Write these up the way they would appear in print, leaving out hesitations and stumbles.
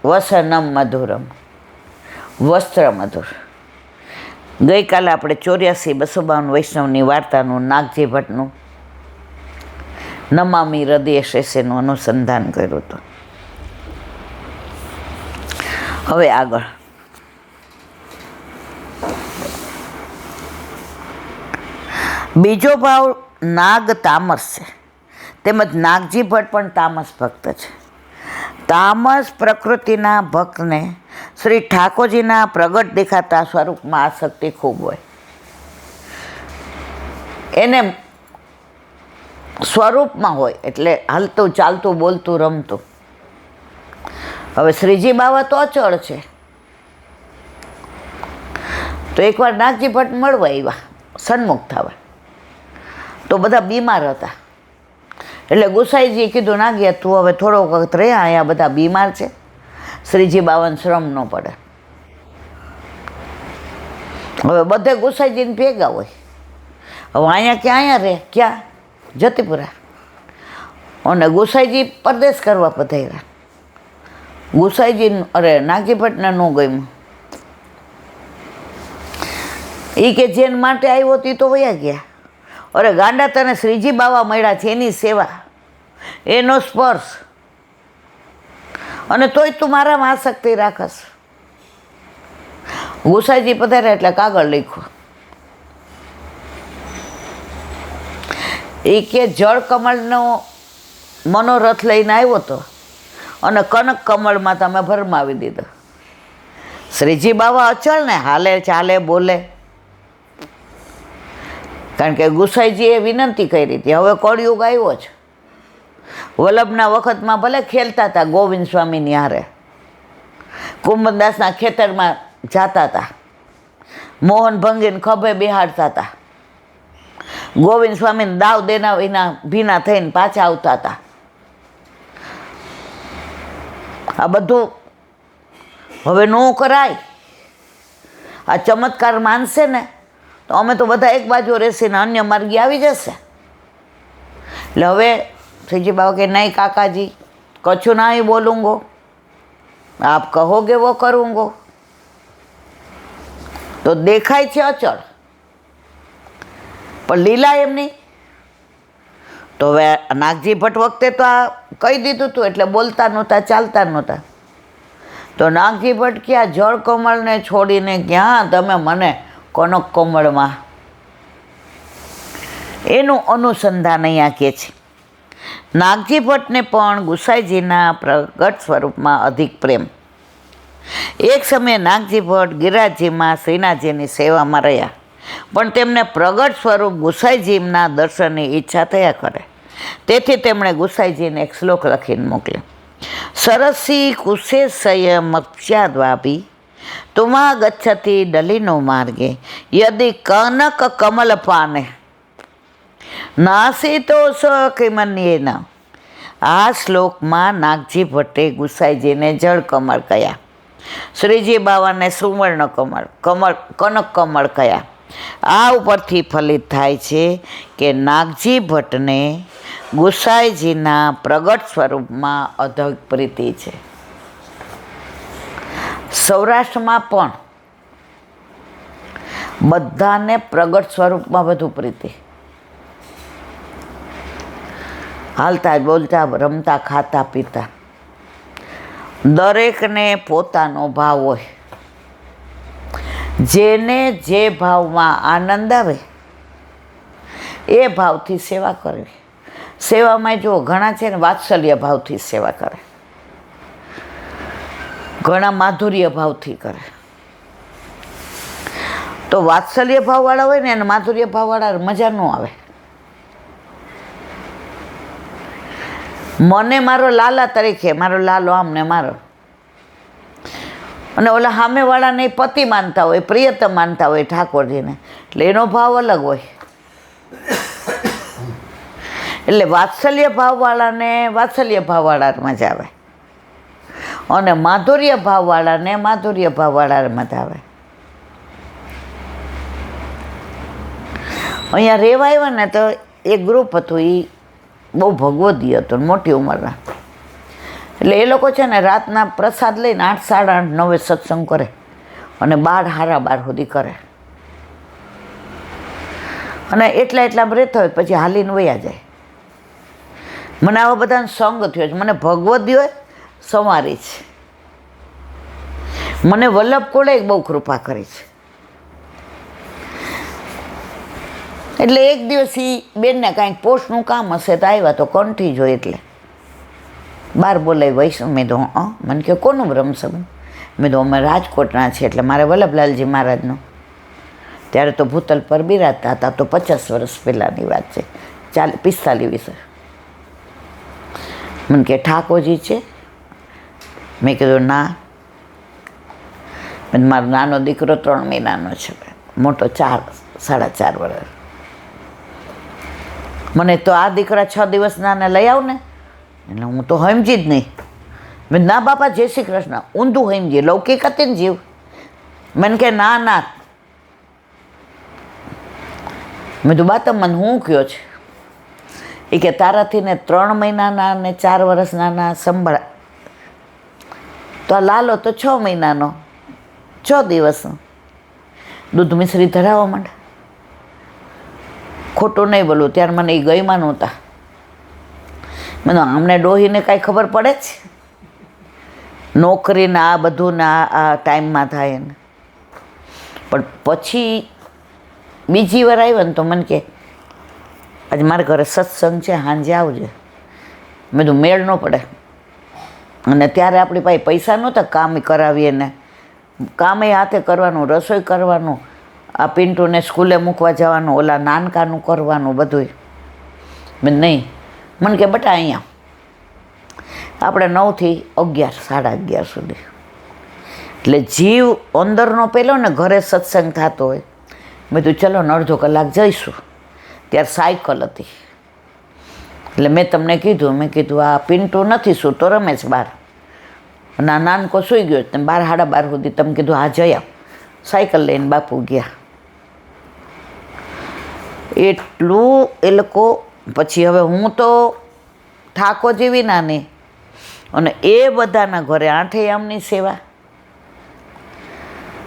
વસનમ મધુરમ, વસ્ત્ર મધુર. ગઈકાલે આપણે 84-252 વૈષ્ણવની વાર્તાનું નાગજી ભટ્ટનું નમામી હૃદય શેષેનું અનુસંધાન કર્યું હતું. હવે આગળ બીજો ભાવ નાગ તામસ છે, તેમજ નાગજી ભટ્ટ પણ તામસ ભક્ત છે. તામસ પ્રકૃતિના ભક્તને શ્રી ઠાકોરજીના પ્રગટ દેખાતા સ્વરૂપમાં આસક્તિ ખૂબ હોય. એને સ્વરૂપમાં હોય એટલે હાલતું ચાલતું બોલતું રમતું. હવે શ્રીજી બાવા તો અચળ છે. તો એકવાર નાગજી ભટ્ટ મળવા આવ્યા, સન્મુખ થવા. તો બધા બીમાર હતા. એટલે ગુસાઈજીએ કીધું, નાગ્યા તું હવે થોડો વખત રહ્યા, અહીંયા બધા બીમાર છે, શ્રીજી બાવાને શ્રમ ન પડે. હવે બધે ગુસાઈજીને ભેગા હોય. હવે અહીંયા ક્યાં રહે, ક્યાં જતીપુરા. અને ગુસાઈજી પરદેશ કરવા પધાર્યા. ગુસાઈજી અરે નાગજી ભટ્ટને ન ગમ્યું. એ કે જેન માટે આવ્યો તે તો વયા ગયા. અરે ગાંડા, તને શ્રીજી બાવા મળ્યા છે, એની સેવા, એનો સ્પર્શ, અને તોય તું મારામાં આસક્તિ રાખસ. ગુસાઈજી પધાર્યા એટલે કાગળ લખ્યો. એ કે જળ કમળનો મનોરથ લઈને આવ્યો હતો અને કનક કમળમાં તમે ભરમાવી દીધો. શ્રીજી બાવા અચળ ને, હાલે ચાલે બોલે. કારણ કે ગુસાઈજીએ વિનંતી કરી હતી. હવે કળિયુગ આવ્યો છે. વલ્લભના વખતમાં ભલે ખેલતા હતા ગોવિંદ સ્વામીની હારે, કુંભદાસના ખેતરમાં જાતા હતા, મોહન ભંગીને ખભે બિહાડતા હતા, ગોવિંદ સ્વામીને દાવ દેના વિના ભીના થઈને પાછા આવતા હતા. આ બધું હવે ન કરાય. આ ચમત્કાર માનશે ને તો અમે તો બધા એક બાજુ રહેશે ને અન્ય માર્ગે આવી જશે. એટલે હવે શ્રીજી બાબા કે નહીં કાકાજી, કછું ના ही બોલુંગો, આપ કહોગે વો કरूँगो. તો દેખાય છે અચળ, પણ લીલા એમ નહીં. તો હવે નાગજી ભટ્ટ વખતે તો આ કહી દીધું હતું એટલે બોલતા નહોતા, ચાલતા નહોતા. તો નાગજી ભટ્ટ ક્યાં જળ કમળને છોડીને ક્યાં તમે મને કનક કમળમાં. એનું અનુસંધાન અહીંયા કહે છે. નાગજી ભટ્ટને પણ ગુસાઈજીના પ્રગટ સ્વરૂપમાં અધિક પ્રેમ. એક સમયે નાગજી ભટ્ટ ગિરિરાજજીમાં શ્રીનાથજીની સેવામાં રહ્યા, પણ તેમને પ્રગટ સ્વરૂપ ગુસાઈજીના દર્શનની ઈચ્છા થયા કરે. તેથી તેમણે ગુસાઈજીને એક શ્લોક લખીને મોકલ્યો. સરસી કુશેશય મત્સ્યાદ્વાભી તુમા ગચ્છતિ ડલિનો માર્ગે યદિ કનક કમલ પાને નાસીતો સકિમન્યેન. આ શ્લોકમાં નાગજી ભટ્ટે ગુસાઈજીને જળ કમળ કયા, શ્રીજી બાવાને સુવર્ણ કમળ કનક કમળ કયા. આ ઉપરથી ફલિત થાય છે કે નાગજી ભટ્ટને ગુસાઈજીના પ્રગટ સ્વરૂપમાં અધિક પ્રીતિ છે. સૌરાષ્ટ્રમાં પણ બધાને પ્રગટ સ્વરૂપમાં વધુ પ્રીતિ. હાલતા બોલતા રમતા ખાતા પીતા દરેકને પોતાનો ભાવ હોય. જેને જે ભાવમાં આનંદ આવે એ ભાવથી સેવા કરવી. સેવામાં જો ઘણા છે ને વાત્સલ્ય ભાવથી સેવા કરે, ઘણા માધુર્ય ભાવથી કરે. તો વાત્સલ્ય ભાવવાળા હોય ને એને માધુર્ય ભાવવાળા મજા ન આવે. મને મારો લાલા તરીકે, મારો લાલો આમ ને મારો, અને ઓલા સામેવાળાને પતિ માનતા હોય, પ્રિયતમ માનતા હોય ઠાકોરજીને, એટલે એનો ભાવ અલગ હોય. એટલે વાત્સલ્ય ભાવવાળાને વાત્સલ્ય ભાવવાળા મજા આવે, અને માધુર્ય ભાવવાળાને માધુર્ય ભાવવાળા મજા આવે. અહીંયા રહેવા આવ્યા ને તો એક ગ્રુપ હતું, એ બહુ ભગવદી હતું, મોટી ઉંમરના. એટલે એ લોકો છે ને રાતના પ્રસાદ લઈને 8, 8:30, 9 સત્સંગ કરે અને 12, 12:30 સુધી કરે અને એટલા રહેતા હોય પછી હાલીને વયા જાય. મને આવા બધાનો સંગ થયો છે. મને ભગવદીઓએ સંવારી છે. મને વલ્લભ કોળે બહુ કૃપા કરી છે. એટલે એક દિવસ એ બેનને કાંઈક પોસ્ટનું કામ હશે તો આવ્યા તો કંઠી જોઈ એટલે બહાર બોલાવી વૈષ્ણવ. મેં તો મને કહે કોનું બ્રહ્મસબંધ? મેં તો અમે રાજકોટના છીએ એટલે મારે વલ્લભલાલજી મહારાજનું. ત્યારે તો ભૂતલ પર બિરાજતા હતા. તો 50 વર્ષ પહેલાંની વાત છે, 45 વર્ષ. મને કે ઠાકોરજી છે? મેં કીધું ના. મારો નાનો દીકરો 3 મહિનાનો છે, મોટો 4, 4.5 વર્ષ. મને તો આ દીકરા 6 દિવસના ને લઈ આવ ને એટલે હું તો સમજી જ નહીં. મેં ના બાપા જય શ્રી કૃષ્ણ, ઊંધું સમજીએ, લૌકિક હતી ને જીવ. મને કે ના. મેં તો બા તમે મને હું કહ્યો છે? એ કે તારાથી ને 3 મહિનાના ને 4 વર્ષના સંભાળ, તો આ લાલો તો 6 મહિનાનો, 6 દિવસનો. દૂધ મિશ્રી ધરાવવા માંડે. ખોટું નહીં બોલું, ત્યારે મને એ ગઈમાં નહોતા. મને અમને ડોહીને કાંઈ ખબર પડે છે? નોકરીને આ બધું ને આ ટાઈમમાં થાય ને. પણ પછી બીજી વાર આવ્યો ને તો મને કે આજે મારા ઘરે સત્સંગ છે, સાંજે આવજે. મેં તો મેળ ન પડે. અને ત્યારે આપણી પાસે પૈસા નહોતા કામ કરાવીએ ને, કામે હાથે કરવાનું, રસોઈ કરવાનું, આ પિન્ટુને સ્કૂલે મૂકવા જવાનું, ઓલા નાનકાનું કરવાનું બધું. મેં નહીં. મને કે બટા અહીંયા આપણે 9 થી 11, 11:30 સુધી. એટલે જીવ અંદરનો પેલો ને ઘરે સત્સંગ થતો હોય. મેં તું ચલો ને અડધો કલાક જઈશું. ત્યારે સાયકલ હતી. એટલે મેં તમને કીધું, મેં કીધું આ પિન્ટુ નથી સૂતો, રમે છે બહાર, ના નાનકો સૂઈ ગયો. તમે 12, 12:30 સુધી તમે કીધું હા જઈ આવ. સાયકલ લઈને બાપુ ગયા. એટલું એ લોકો. પછી હવે હું તો ઠાકોર જેવી નાની અને એ બધાના ઘરે 8 આમની સેવા.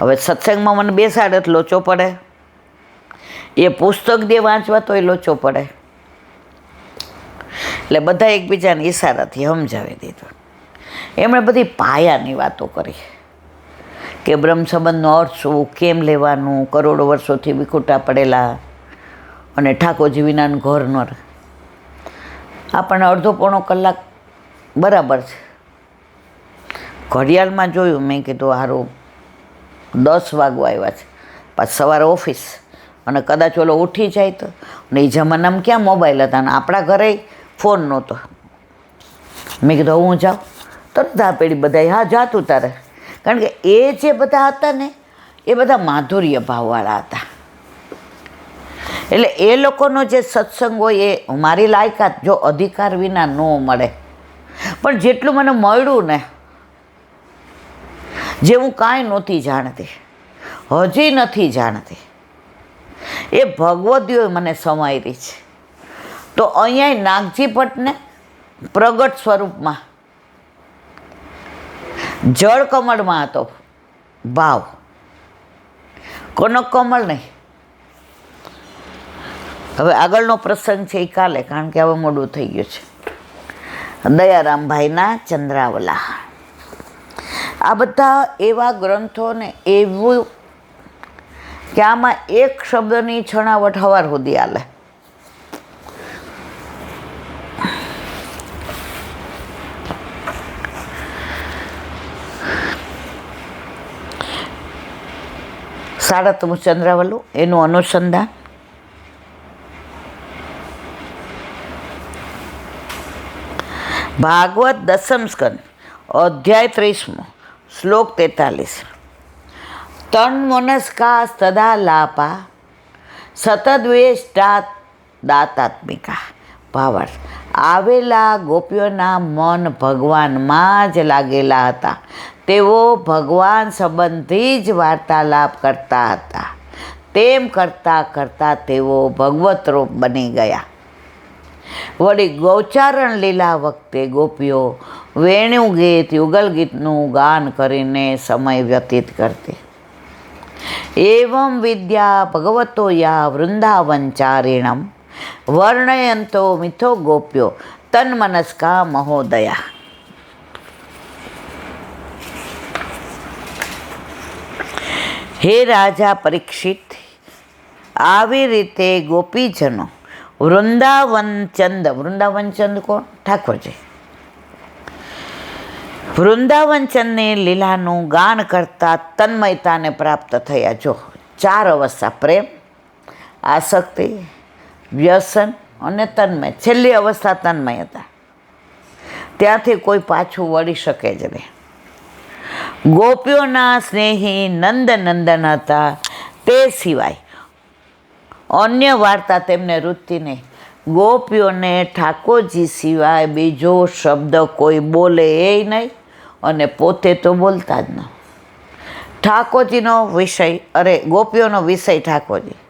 હવે સત્સંગમાં મને બેસાડે તો લોચો પડે, એ પુસ્તક દે વાંચવા તો એ લોચો પડે. એટલે બધા એકબીજાને ઈશારાથી સમજાવી દીધું. એમણે બધી પાયાની વાતો કરી કે બ્રહ્મ સંબંધનો અર્થ શું, કેમ લેવાનું, કરોડો વર્ષોથી વિખૂટા પડેલા અને ઠાકોરજી વિનાનું ઘર ન રહે. આપણને અડધો પોણો કલાક બરાબર છે. ઘડિયાળમાં જોયું, મેં કીધું સારું 10 વાગવા આવ્યા છે, પાછું સવારે ઓફિસ, અને કદાચ ઓલો ઉઠી જાય તો. અને એ જમાનામાં ક્યાં મોબાઈલ હતા, ને આપણા ઘરે ફોન નહોતો. મેં કીધું હું જાઉં તરત આ પેઢી બધા હા જાતું તારે. કારણ કે એ જે બધા હતા ને એ બધા માધુર્ય ભાવવાળા હતા. એટલે એ લોકોનો જે સત્સંગ હોય એ મારી લાયકાત જો અધિકાર વિના ન મળે. પણ જેટલું મને મળ્યું ને, જે હું કાંઈ નહોતી જાણતી, હજી નથી જાણતી, એ ભગવદીઓએ મને સમાયેલી છે. તો અહીંયા નાગજી ભટ્ટને પ્રગટ સ્વરૂપમાં જળ કમળમાં હતો ભાવ, કનક કમળ નહીં. હવે આગળનો પ્રસંગ છે એ કાલે, કારણ કે હવે મોડું થઈ ગયું છે. દયારામભાઈના ચંદ્રાવલા. આ બધા એવા ગ્રંથો ને એવું કે આમાં એક શબ્દની છણાવટ સવાર સુધી હાલે. સાડતમું ચંદ્રાવલું, એનું અનુસંધાન. ભાગવત 10મ સ્કંદ, અધ્યાય 30, શ્લોક 43. તન્મનસ્કા તદા લાપા સતદ્વેષ્ટા દાતાત્મિકા. ભાવાર્થ: આવેલા ગોપીઓના મન ભગવાનમાં જ લાગેલા હતા. તેઓ ભગવાન સંબંધી જ વાર્તાલાપ કરતા હતા. તેમ કરતાં કરતાં તેઓ ભગવત રૂપ બની ગયા. વળી ગૌચારણ લીલા વખતે ગોપીઓ વેણું ગીત યુગલ ગીતનું ગાન કરીને સમય વ્યતીત કરતી. એવં વિદ્યા ભગવતો યા વૃંદાવનચારિણમ વર્ણયંતો મિથો ગોપ્યો તન્મનસ્કા મહોદયા. હે રાજા પરીક્ષિત, આવી રીતે ગોપીજનો વૃંદાવનચંદ કોણ? ઠાકોરજી. વૃંદાવનચંદની લીલાનું ગાન કરતા તન્મયતાને પ્રાપ્ત થયા. જો 4 અવસ્થા: પ્રેમ, આસક્તિ, વ્યસન અને તન્મય. છેલ્લી અવસ્થા તન્મય હતા. ત્યાંથી કોઈ પાછું વળી શકે જ નહીં. ગોપીઓના સ્નેહી નંદનંદન હતા, તે સિવાય અન્ય વાર્તા તેમને રૂચતી નહીં. ગોપીઓને ઠાકોરજી સિવાય બીજો શબ્દ કોઈ બોલે એ નહીં, અને પોતે તો બોલતા જ ન. ઠાકોરજીનો વિષય, ગોપીઓનો વિષય ઠાકોરજી,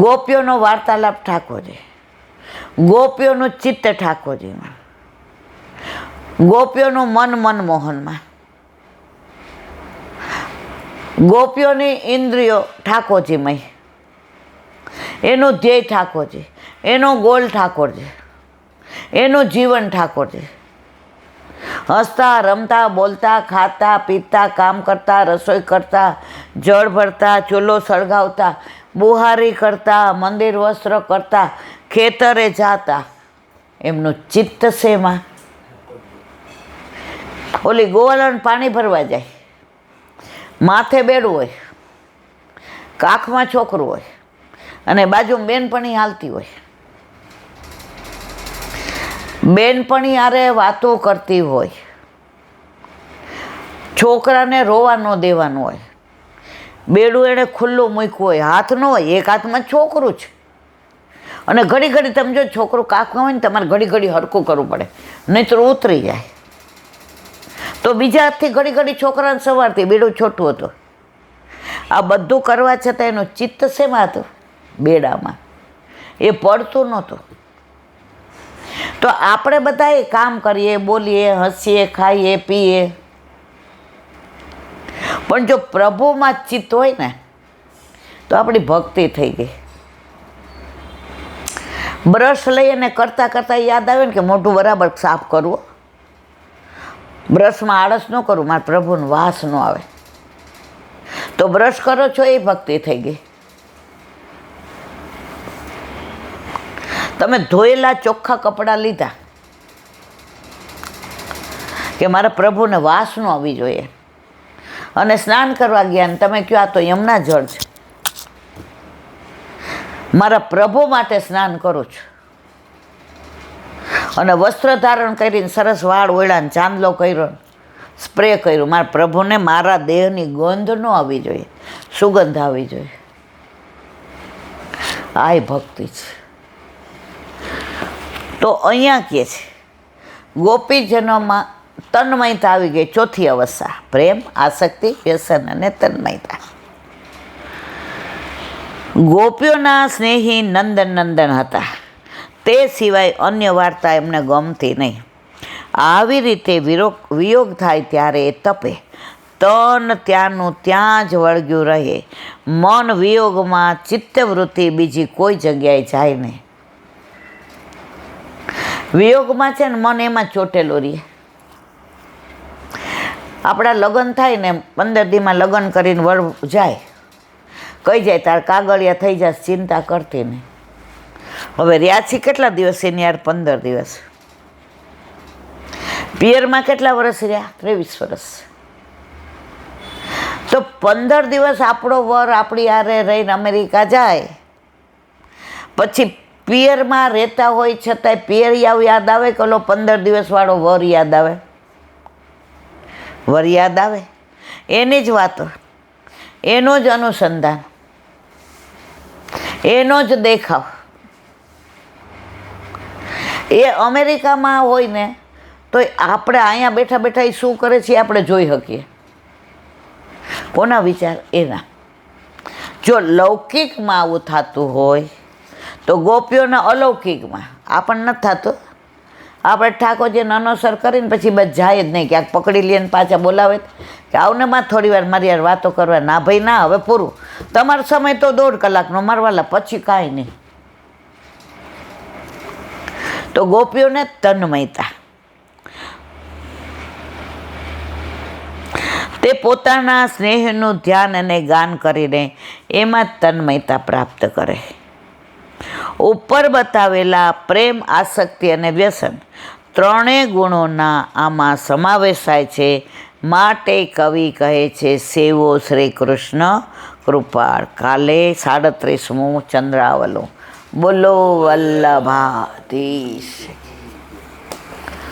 ગોપીઓનો વાર્તાલાપ ઠાકોરજી, ગોપીઓનું ચિત્ત ઠાકોરજીમાં, ગોપીઓનું મન મનમોહનમાં, ગોપીઓની ઇન્દ્રિયો ઠાકોરજીમય, એનું ધ્યેય ઠાકોરજી, એનો ગોલ ઠાકોરજી, એનું જીવન ઠાકોરજી. હસતા, રમતા, બોલતા, ખાતા, પીતા, કામ કરતા, રસોઈ કરતા, જળ ભરતા, ચૂલો સળગાવતા, બુહારી કરતા, મંદિર વસ્ત્ર કરતા, ખેતરે જાતા, એમનું ચિત્ત શેમાં? ઓલી ગોવાળણ પાણી ભરવા જાય, માથે બેડું હોય, કાખમાં છોકરું હોય, અને બાજુમાં બેનપણી હાલતી હોય. બેનપણી હારે વાતો કરતી હોય, છોકરાને રોવા ન દેવાનું હોય, બેડું એણે ખુલ્લું મૂક્યું હોય, હાથ ન હોય, એક હાથમાં છોકરું છે, અને ઘડી ઘડી તમે જો છોકરું કાખમાં હોય ને તમારે ઘડી ઘડી હરખું કરવું પડે, નહીં તો ઉતરી જાય. તો બીજા હાથથી ઘડી ઘડી છોકરાને સવારથી બેડું છોટું હતું. આ બધું કરવા છતાં એનું ચિત્ત શેમાં હતું? બેડામાં. એ પડતું નહોતું. તો આપણે બધા કામ કરીએ, બોલીએ, હસીએ, ખાઈએ, પીએ, પણ જો પ્રભુમાં ચિત્ત હોય ને તો આપણી ભક્તિ થઈ ગઈ. બ્રશ લઈને કરતાં કરતાં યાદ આવે ને કે મોઢું બરાબર સાફ કરવું, બ્રશમાં આળસ ન કરું, મારા પ્રભુનો વાસ ન આવે, તો બ્રશ કરો છો એ ભક્તિ થઈ ગઈ. તમે ધોયેલા ચોખ્ખા કપડાં લીધા કે મારા પ્રભુને વાસ ન આવવી જોઈએ, અને સ્નાન કરવા ગયા ને તમે કહો આ તો યમુના જળ છે, મારા પ્રભુ માટે સ્નાન કરું છું, અને વસ્ત્ર ધારણ કરીને સરસ વાળ ઓળ્યા, ચાંદલો કર્યો, સ્પ્રે કર્યું, મારા પ્રભુને મારા દેહની ગંધ ન આવવી જોઈએ, સુગંધ આવવી જોઈએ. આ ભક્તિ છે. તો અહીંયા કહે છે ગોપીજનોમાં તન્મયતા આવી ગઈ. ચોથી અવસ્થા: પ્રેમ, આસક્તિ, વ્યસન અને તન્મયતા. ગોપીઓના સ્નેહી નંદન હતા, તે સિવાય અન્ય વાર્તા એમને ગમતી નહીં. આવી રીતે વિયોગ થાય ત્યારે એ તપે, તન ત્યાંનું ત્યાં જ વળગ્યું રહે, મન વિયોગમાં, ચિત્તવૃત્તિ બીજી કોઈ જગ્યાએ જાય નહીં. વિયોગમાં છે ને મન એમાં ચોટેલું રહે. આપણા લગ્ન થાય ને 15 દીમાં લગ્ન કરીને વળ જાય, કહી જાય તાર કાગળિયા થઈ જશે, ચિંતા કરતી નહીં. હવે રહ્યા છીએ કેટલા દિવસ એની યાર? 15 દિવસ. પિયરમાં કેટલા વર્ષ રહ્યા? 23 વર્ષ. તો 15 દિવસ આપણો વર આપણી હારે રહીને અમેરિકા જાય, પછી પિયરમાં રહેતા હોય છતાંય પિયર યાદ આવે કે ઓલો 15 દિવસવાળો વર યાદ આવે? વર યાદ આવે. એની જ વાતો, એનો જ અનુસંધાન, એનો જ દેખાવ. એ અમેરિકામાં હોય ને તો આપણે અહીંયા બેઠા બેઠા એ શું કરે છે આપણે જોઈ શકીએ. કોના વિચાર? એના. જો લૌકિકમાં આવું થતું હોય તો ગોપીઓના અલૌકિકમાં આપણને નથી થતું. આપણે ઠાકોરજીને અનુસર કરીને પછી બસ જાય જ નહીં, ક્યાંક પકડી લઈએ ને પાછા બોલાવે કે આવને માં થોડી વાર મારી યાર વાતો કરવા. ના ભાઈ ના, હવે પૂરું. તમારો સમય તો 1.5 કલાકનો મારવાલા, પછી કાંઈ નહીં. તો ગોપીઓને તન્મયતા, તે પોતાના સ્નેહનું ધ્યાન અને ગાન કરીને એમાં જ તન્મયતા પ્રાપ્ત કરે. ઉપર બતાવેલા પ્રેમ, આસક્તિ અને વ્યસન ત્રણેય ગુણોના આમાં સમાવેશ થાય છે. માટે કવિ કહે છે, સેવો શ્રી કૃષ્ણ કૃપાળ. કાલે 37મું ચંદ્રાવલો. બોલો વલ્લભાધીશ.